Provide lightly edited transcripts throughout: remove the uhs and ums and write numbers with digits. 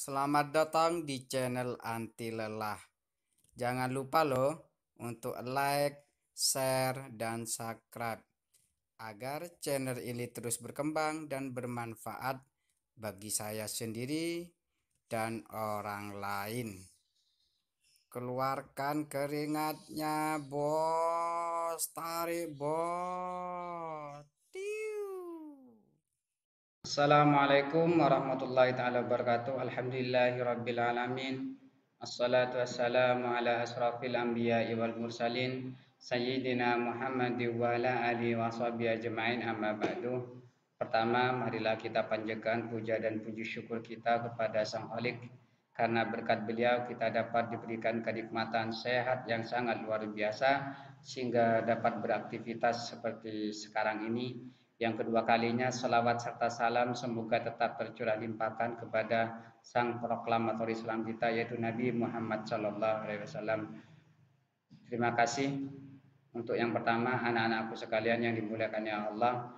Selamat datang di channel Anti Lelah. Jangan lupa loh untuk like, share, dan subscribe agar channel ini terus berkembang dan bermanfaat bagi saya sendiri dan orang lain. Keluarkan keringatnya, bos. Tarik, bos. Tiu. Assalamualaikum warahmatullahi taala wabarakatuh. Alhamdulillahirabbil alamin. Assalatu wassalamu ala asrafil anbiya'i wal mursalin sayyidina Muhammadin wa ala alihi washabihi ajmain, amma ba'du. Pertama, marilah kita panjatkan puja dan puji syukur kita kepada Sang Khalik, karena berkat beliau kita dapat diberikan kenikmatan sehat yang sangat luar biasa sehingga dapat beraktivitas seperti sekarang ini. Yang kedua kalinya, salawat serta salam semoga tetap tercurah limpahkan kepada sang proklamator Islam kita, yaitu Nabi Muhammad SAW. Terima kasih untuk yang pertama, anak-anakku sekalian yang dimuliakan ya Allah.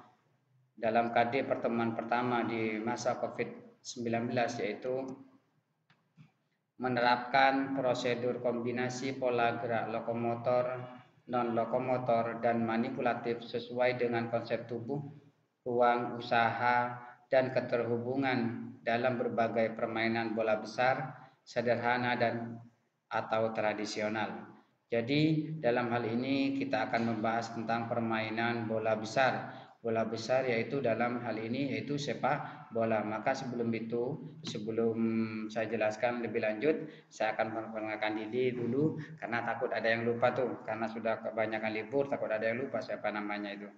Dalam KD pertemuan pertama di masa COVID-19, yaitu menerapkan prosedur kombinasi pola gerak lokomotor, non-lokomotor, dan manipulatif sesuai dengan konsep tubuh, ruang usaha, dan keterhubungan dalam berbagai permainan bola besar, sederhana dan atau tradisional. Jadi dalam hal ini kita akan membahas tentang permainan bola besar. Bola besar yaitu dalam hal ini yaitu sepak bola. Maka sebelum saya jelaskan lebih lanjut, saya akan memperkenalkan diri dulu karena takut ada yang lupa tuh, karena sudah kebanyakan libur takut ada yang lupa siapa namanya itu.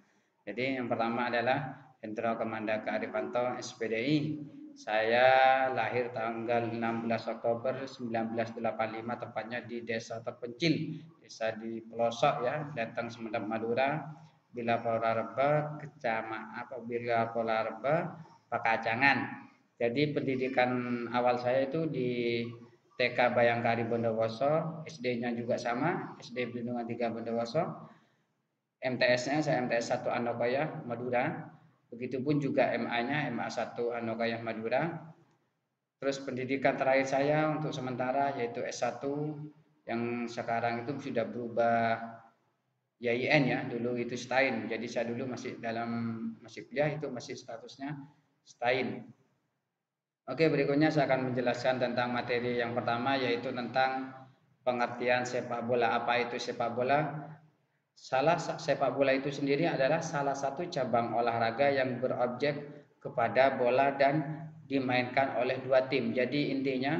Jadi yang pertama adalah Hendro Kemandaka Arifanto, SPDI. Saya lahir tanggal 16 Oktober 1985, tepatnya di desa terpencil, desa di pelosok ya, Datang Semendap Madura, Bila Polareba, Bila Polareba, Pakacangan. Jadi pendidikan awal saya itu di TK Bayangkari Bondowoso, SD-nya juga sama, SD Bendungan 3 Bondowoso. MTS-nya saya MTS 1 Anokoya Madura. Begitupun juga MA-nya MA 1 Anokoya Madura. Terus pendidikan terakhir saya untuk sementara yaitu S1 yang sekarang itu sudah berubah YIN ya, dulu itu STAIN. Jadi saya dulu masih kuliah itu masih statusnya STAIN. Oke, berikutnya saya akan menjelaskan tentang materi yang pertama, yaitu tentang pengertian sepak bola. Apa itu sepak bola? Sepak bola itu sendiri adalah salah satu cabang olahraga yang berobjek kepada bola dan dimainkan oleh dua tim. Jadi intinya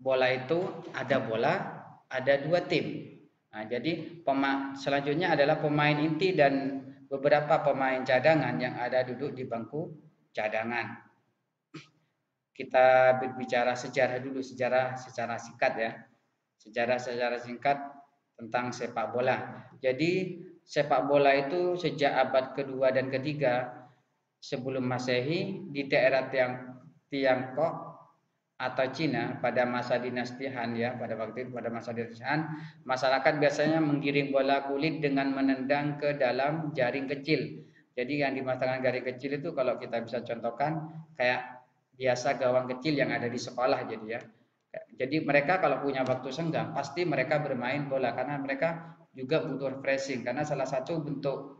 bola itu ada bola, ada dua tim. Nah, jadi selanjutnya adalah pemain inti dan beberapa pemain cadangan yang ada duduk di bangku cadangan. Kita berbicara sejarah dulu, sejarah secara singkat ya. Sejarah secara singkat tentang sepak bola. Jadi sepak bola itu sejak abad kedua dan ketiga sebelum Masehi di daerah Tiongkok atau Cina pada masa dinasti Han ya, pada masa dinasti Han, masyarakat biasanya menggiring bola kulit dengan menendang ke dalam jaring kecil. Jadi yang dimaksudkan jaring kecil itu kalau kita bisa contohkan kayak biasa gawang kecil yang ada di sekolah jadi ya. Jadi mereka kalau punya waktu senggang pasti mereka bermain bola karena mereka juga butuh refreshing, karena salah satu bentuk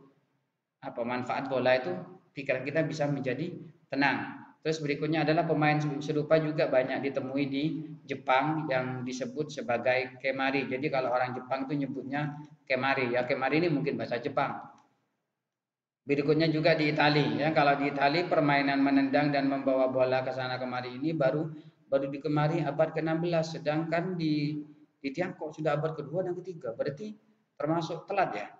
manfaat bola itu pikiran kita bisa menjadi tenang. Terus berikutnya adalah pemain serupa juga banyak ditemui di Jepang yang disebut sebagai kemari. Jadi kalau orang Jepang itu nyebutnya kemari ya, kemari ini mungkin bahasa Jepang. Berikutnya juga di Italia ya, kalau di Italia permainan menendang dan membawa bola ke sana kemari ini baru dikemari abad ke-16, sedangkan di Tiongkok sudah abad kedua dan ketiga, berarti termasuk telat ya.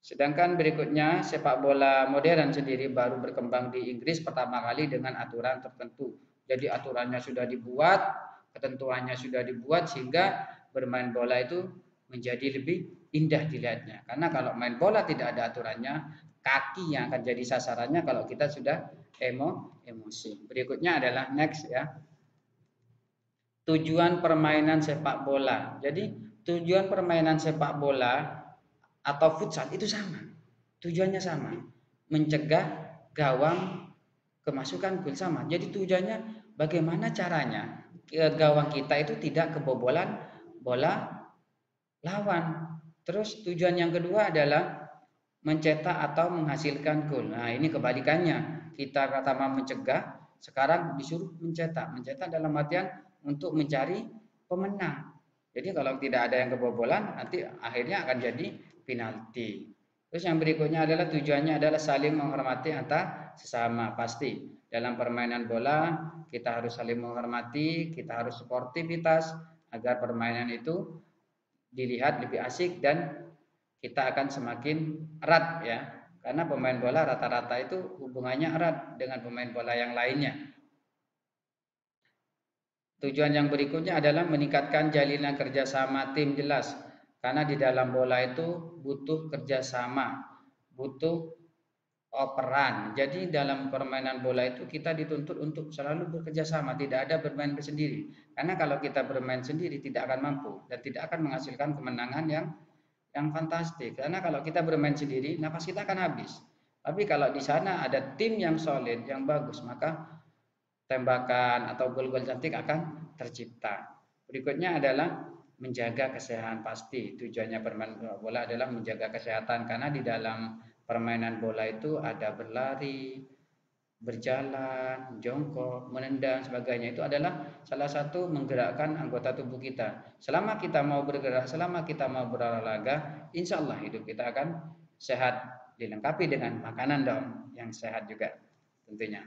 Sedangkan berikutnya sepak bola modern sendiri baru berkembang di Inggris pertama kali dengan aturan tertentu. Jadi aturannya sudah dibuat, ketentuannya sudah dibuat sehingga bermain bola itu menjadi lebih indah dilihatnya. Karena kalau main bola tidak ada aturannya, kaki yang akan jadi sasarannya kalau kita sudah emosi. Berikutnya adalah next ya. Tujuan permainan sepak bola. Jadi tujuan permainan sepak bola atau futsal itu sama. Tujuannya sama. Mencegah gawang kemasukan gol sama. Jadi tujuannya bagaimana caranya gawang kita itu tidak kebobolan bola lawan. Terus tujuan yang kedua adalah mencetak atau menghasilkan gol. Nah, ini kebalikannya. Kita pertama mencegah, sekarang disuruh mencetak. Mencetak dalam artian untuk mencari pemenang. Jadi kalau tidak ada yang kebobolan, nanti akhirnya akan jadi penalti. Terus yang berikutnya adalah tujuannya adalah saling menghormati antar sesama. Pasti dalam permainan bola kita harus saling menghormati, kita harus sportivitas agar permainan itu dilihat lebih asik dan kita akan semakin erat ya. Karena pemain bola rata-rata itu hubungannya erat dengan pemain bola yang lainnya. Tujuan yang berikutnya adalah meningkatkan jalinan kerjasama tim jelas. Karena di dalam bola itu butuh kerjasama, butuh peran. Jadi dalam permainan bola itu kita dituntut untuk selalu bekerja sama, tidak ada bermain sendiri. Karena kalau kita bermain sendiri tidak akan mampu dan tidak akan menghasilkan kemenangan yang fantastik. Karena kalau kita bermain sendiri, nafas kita akan habis. Tapi kalau di sana ada tim yang solid, yang bagus, maka tembakan atau gol-gol cantik akan tercipta. Berikutnya adalah menjaga kesehatan pasti. Tujuannya bermain bola adalah menjaga kesehatan karena di dalam permainan bola itu ada berlari, berjalan, jongkok, menendang, sebagainya. Itu adalah salah satu menggerakkan anggota tubuh kita. Selama kita mau bergerak, selama kita mau berolahraga, insya Allah hidup kita akan sehat. Dilengkapi dengan makanan dong yang sehat juga tentunya.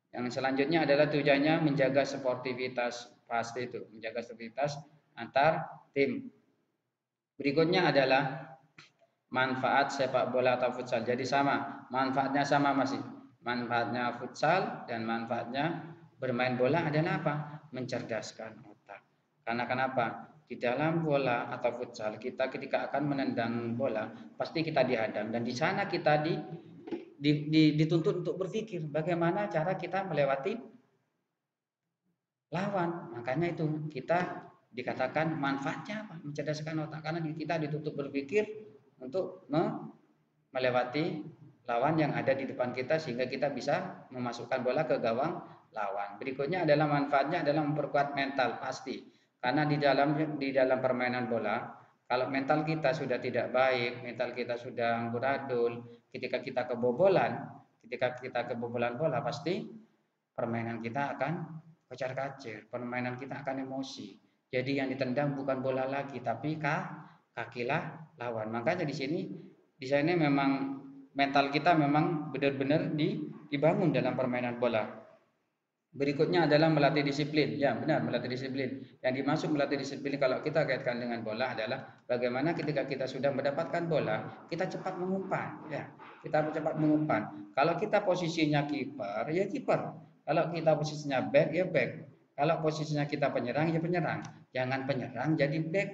Yang selanjutnya adalah tujuannya menjaga sportivitas, pasti itu, menjaga sportivitas antar tim. Berikutnya adalah manfaat sepak bola atau futsal. Jadi sama, manfaatnya sama masih. Manfaatnya futsal dan manfaatnya bermain bola adalah apa? Mencerdaskan otak. Karena kenapa? Di dalam bola atau futsal kita ketika akan menendang bola pasti kita dihadang dan di sana kita dituntut untuk berpikir bagaimana cara kita melewati lawan. Makanya itu kita dikatakan manfaatnya apa? Mencerdaskan otak karena kita dituntut berpikir untuk melewati lawan yang ada di depan kita sehingga kita bisa memasukkan bola ke gawang lawan. Berikutnya adalah manfaatnya adalah memperkuat mental pasti. Karena di dalam permainan bola, kalau mental kita sudah tidak baik, mental kita sudah amburadul, ketika kita kebobolan bola pasti permainan kita akan kocar-kacir, permainan kita akan emosi. Jadi yang ditendang bukan bola lagi tapi kaki lawan. Makanya di sini memang mental kita memang benar-benar dibangun dalam permainan bola. Berikutnya adalah melatih disiplin. Ya, benar, melatih disiplin. Yang dimaksud melatih disiplin kalau kita kaitkan dengan bola adalah bagaimana ketika kita sudah mendapatkan bola, kita cepat mengumpan, ya. Kita cepat mengumpan. Kalau kita posisinya kiper, ya kiper. Kalau kita posisinya back, ya back. Kalau posisinya kita penyerang, ya penyerang. Jangan penyerang jadi back,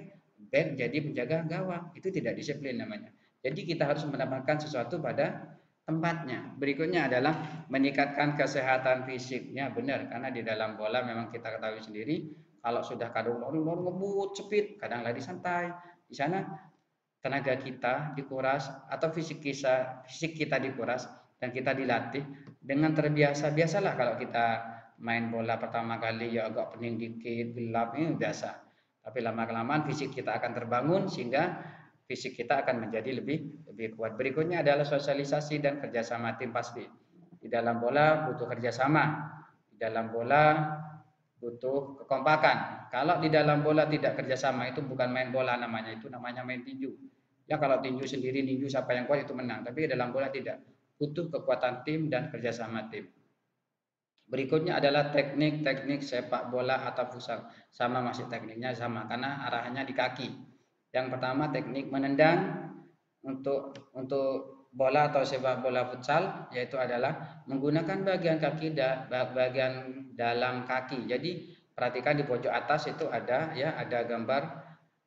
back jadi penjaga gawang. Itu tidak disiplin namanya. Jadi kita harus mendapatkan sesuatu pada tempatnya. Berikutnya adalah meningkatkan kesehatan fisiknya, benar karena di dalam bola memang kita ketahui sendiri kalau sudah kadang lari ngebut cepit, kadang lari santai. Di sana tenaga kita dikuras atau fisik kita dikuras dan kita dilatih dengan terbiasa. Biasalah kalau kita main bola pertama kali ya agak pening dikit, gelap ini biasa. Tapi lama-kelamaan fisik kita akan terbangun sehingga fisik kita akan menjadi lebih kuat. Berikutnya adalah sosialisasi dan kerjasama tim pasti. Di dalam bola butuh kerjasama, di dalam bola butuh kekompakan. Kalau di dalam bola tidak kerjasama itu bukan main bola namanya, itu namanya main tinju. Ya kalau tinju sendiri, tinju siapa yang kuat itu menang. Tapi di dalam bola tidak, butuh kekuatan tim dan kerjasama tim. Berikutnya adalah teknik-teknik sepak bola atau futsal. Sama masih tekniknya sama karena arahannya di kaki. Yang pertama teknik menendang untuk bola atau sepak bola futsal yaitu adalah menggunakan bagian kaki bagian dalam kaki. Jadi perhatikan di pojok atas itu ada gambar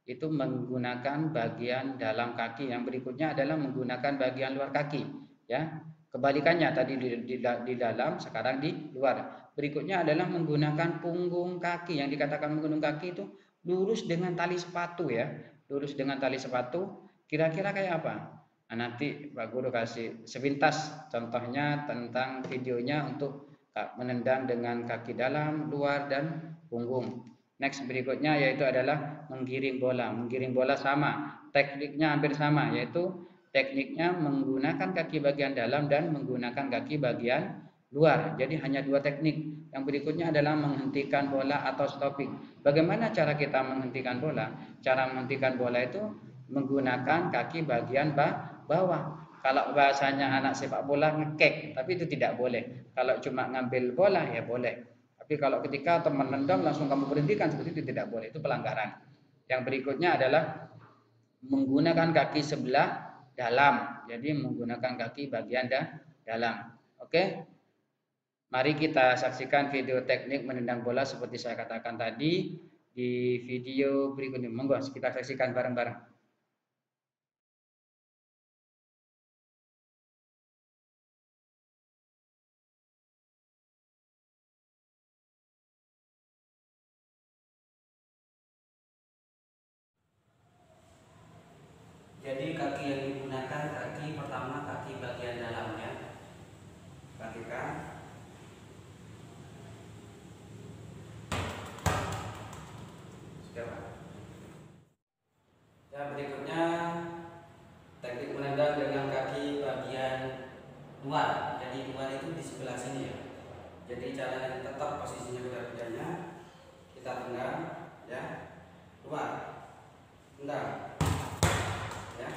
itu menggunakan bagian dalam kaki. Yang berikutnya adalah menggunakan bagian luar kaki, ya. Kebalikannya tadi di dalam, sekarang di luar. Berikutnya adalah menggunakan punggung kaki. Yang dikatakan menggunakan kaki itu lurus dengan tali sepatu ya. Lurus dengan tali sepatu kira-kira kayak apa? Nah, nanti Pak Guru kasih sepintas contohnya tentang videonya untuk menendang dengan kaki dalam, luar, dan punggung. Next berikutnya yaitu adalah menggiring bola. Menggiring bola sama, tekniknya hampir sama, yaitu tekniknya menggunakan kaki bagian dalam dan menggunakan kaki bagian luar. Jadi hanya dua teknik. Yang berikutnya adalah menghentikan bola atau stopping. Bagaimana cara kita menghentikan bola? Cara menghentikan bola itu menggunakan kaki bagian bawah. Kalau bahasanya anak sepak bola ngekek, tapi itu tidak boleh. Kalau cuma ngambil bola ya boleh. Tapi kalau ketika teman nendang langsung kamu berhentikan seperti itu tidak boleh, itu pelanggaran. Yang berikutnya adalah menggunakan kaki sebelah dalam. Jadi menggunakan kaki bagian dalam. Oke. Mari kita saksikan video teknik menendang bola seperti saya katakan tadi di video berikutnya. Monggo kita saksikan bareng-bareng. Jadi kaki yang digunakan kaki pertama kaki bagian dalam ya. Perhatikan. Sudah. Ya, berikutnya teknik menendang dengan kaki bagian luar. Jadi luar itu di sebelah sini ya. Jadi caranya tetap posisinya beda-bedanya. Kita tendang ya. Luar. Tendang. Ya.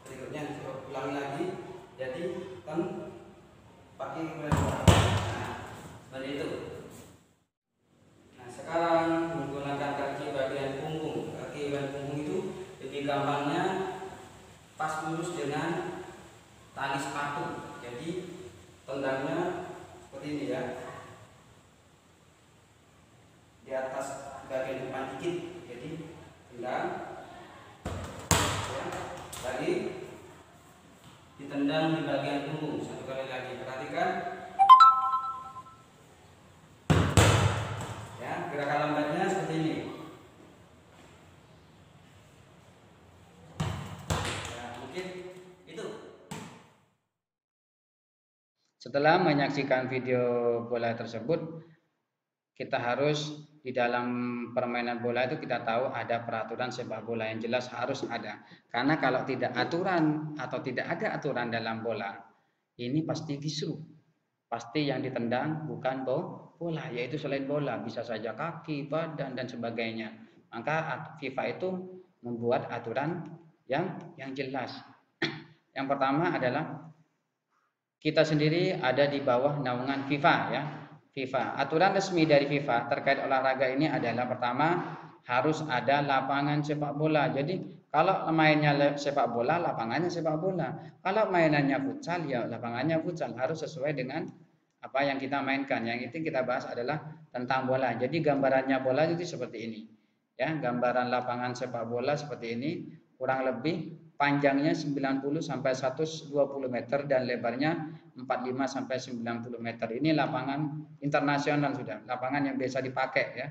Berikutnya ulangi lagi. Jadi kan pakai keluar. Nah, seperti itu. Nah, sekarang menggunakan kaki bagian punggung. Kaki bagian punggung itu lebih gampangnya pas lurus dengan tali sepatu. Jadi tendangnya seperti ini ya. Di atas bagian depan dikit. Jadi tendang. Ya. Lagi ditendang di bagian punggung. Satu kali lagi. Perhatikan. Ya, gerakan lambatnya seperti ini. Ya, mungkin itu. Setelah menyaksikan video bola tersebut, kita harus di dalam permainan bola itu kita tahu ada peraturan sepak bola yang jelas harus ada. Karena kalau tidak aturan atau tidak ada aturan dalam bola, ini pasti kisruh. Pasti yang ditendang bukan bola, yaitu selain bola bisa saja kaki, badan dan sebagainya. Maka FIFA itu membuat aturan yang jelas. Yang pertama adalah kita sendiri ada di bawah naungan FIFA ya. FIFA. Aturan resmi dari FIFA terkait olahraga ini adalah pertama harus ada lapangan sepak bola. Jadi kalau mainnya sepak bola, lapangannya sepak bola. Kalau mainannya futsal ya lapangannya futsal, harus sesuai dengan apa yang kita mainkan. Yang itu kita bahas adalah tentang bola. Jadi gambarannya bola itu seperti ini. Ya, gambaran lapangan sepak bola seperti ini, kurang lebih panjangnya 90 sampai 120 meter dan lebarnya 45 sampai 90 meter. Ini lapangan internasional sudah, lapangan yang biasa dipakai ya.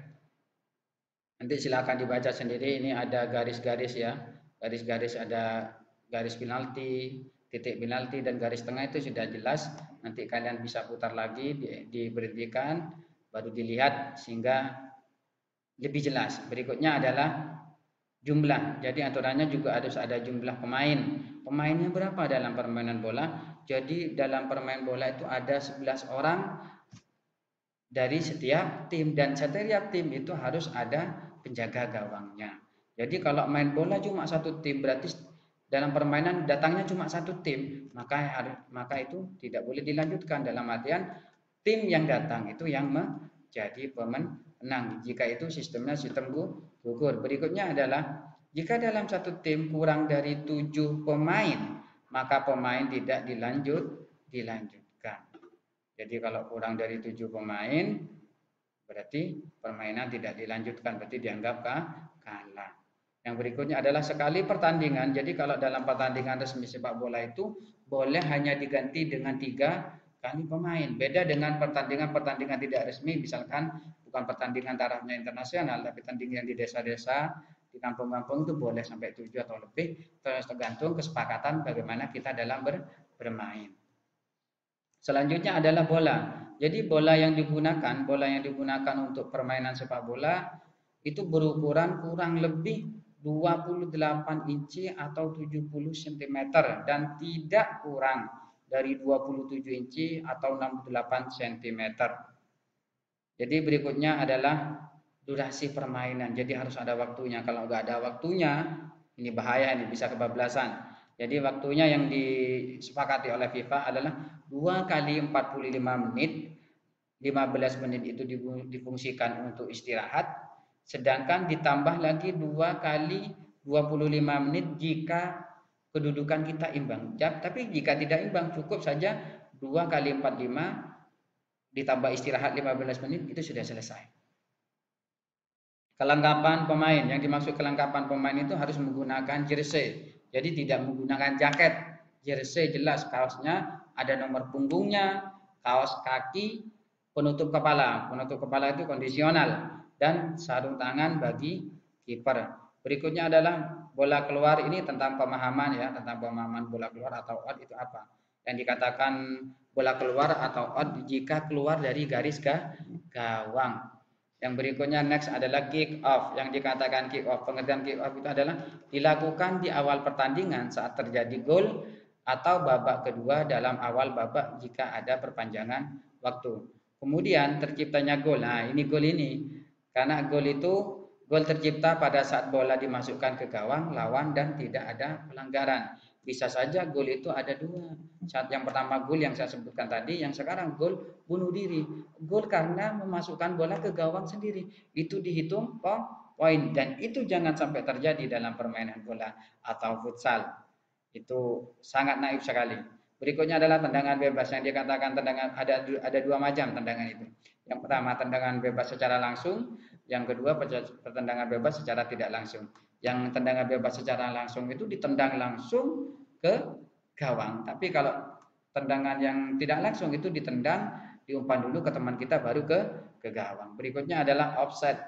Nanti silakan dibaca sendiri, ini ada garis-garis ya. Garis-garis ada garis penalti, titik penalti dan garis tengah itu sudah jelas. Nanti kalian bisa putar lagi, diberhentikan, baru dilihat sehingga lebih jelas. Berikutnya adalah jumlah. Jadi aturannya juga harus ada jumlah pemain. Pemainnya berapa dalam permainan bola? Jadi dalam permainan bola itu ada 11 orang dari setiap tim dan setiap tim itu harus ada penjaga gawangnya. Jadi kalau main bola cuma satu tim berarti dalam permainan datangnya cuma satu tim, maka itu tidak boleh dilanjutkan. Dalam artian tim yang datang itu yang menjadi pemenang. Jika itu sistemnya sistem gugur. Berikutnya adalah jika dalam satu tim kurang dari 7 pemain, maka pemain tidak dilanjutkan. Jadi kalau kurang dari 7 pemain, berarti permainan tidak dilanjutkan, berarti dianggap kalah. Yang berikutnya adalah sekali pertandingan. Jadi kalau dalam pertandingan resmi sepak bola itu boleh hanya diganti dengan 3 kali pemain. Beda dengan pertandingan tidak resmi, misalkan bukan pertandingan tarafnya internasional, tapi pertandingan di desa-desa, di kampung-kampung itu boleh sampai 7 atau lebih, tergantung kesepakatan bagaimana kita dalam bermain. Selanjutnya adalah bola. Jadi bola yang digunakan untuk permainan sepak bola itu berukuran kurang lebih 28 inci atau 70 cm dan tidak kurang dari 27 inci atau 68 cm. Jadi berikutnya adalah durasi permainan. Jadi harus ada waktunya. Kalau nggak ada waktunya, ini bahaya, ini bisa kebablasan. Jadi waktunya yang disepakati oleh FIFA adalah 2 kali 45 menit. 15 menit itu difungsikan untuk istirahat, sedangkan ditambah lagi 2 kali 25 menit jika kedudukan kita imbang. Tapi jika tidak imbang cukup saja 2 kali 45 ditambah istirahat 15 menit itu sudah selesai. Kelengkapan pemain, yang dimaksud kelengkapan pemain itu harus menggunakan jersey. Jadi tidak menggunakan jaket. Jersey jelas, kaosnya ada nomor punggungnya, kaos kaki, penutup kepala. Penutup kepala itu kondisional dan sarung tangan bagi kiper. Berikutnya adalah bola keluar, ini tentang pemahaman ya, tentang pemahaman bola keluar atau out itu apa. Yang dikatakan bola keluar atau out jika keluar dari garis gawang. Yang berikutnya next adalah kick off. Yang dikatakan kick off, pengertian kick off itu adalah dilakukan di awal pertandingan saat terjadi gol atau babak kedua dalam awal babak jika ada perpanjangan waktu. Kemudian terciptanya gol. Nah, ini gol ini. Karena gol itu gol tercipta pada saat bola dimasukkan ke gawang lawan dan tidak ada pelanggaran. Bisa saja gol itu ada dua. Saat yang pertama gol yang saya sebutkan tadi, yang sekarang gol bunuh diri. Gol karena memasukkan bola ke gawang sendiri. Itu dihitung poin dan itu jangan sampai terjadi dalam permainan bola atau futsal. Itu sangat naif sekali. Berikutnya adalah tendangan bebas, yang dikatakan tendangan ada dua macam tendangan itu. Yang pertama tendangan bebas secara langsung, yang kedua tendangan bebas secara tidak langsung. Yang tendangan bebas secara langsung itu ditendang langsung ke gawang. Tapi kalau tendangan yang tidak langsung itu ditendang, diumpan dulu ke teman kita baru ke gawang. Berikutnya adalah offside.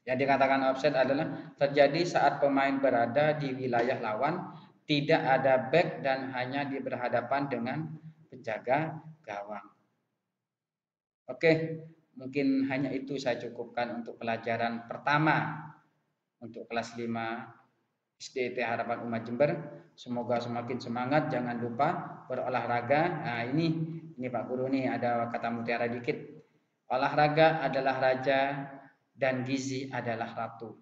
Yang dikatakan offside adalah terjadi saat pemain berada di wilayah lawan, tidak ada back dan hanya berhadapan dengan penjaga gawang. Oke, mungkin hanya itu saya cukupkan untuk pelajaran pertama untuk kelas 5 SDT Harapan Umat Jember. Semoga semakin semangat, jangan lupa berolahraga. Nah, ini Pak Guru nih ada kata mutiara dikit. Olahraga adalah raja dan gizi adalah ratu.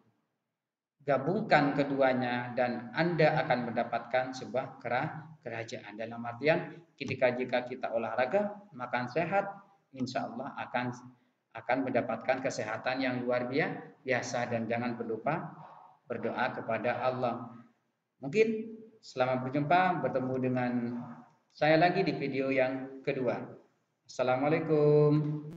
Gabungkan keduanya dan Anda akan mendapatkan sebuah kerajaan. Dalam artian jika kita olahraga, makan sehat, insya Allah akan mendapatkan kesehatan yang luar biasa dan jangan berlupa berdoa kepada Allah. Mungkin selamat berjumpa, bertemu dengan saya lagi di video yang kedua. Assalamualaikum.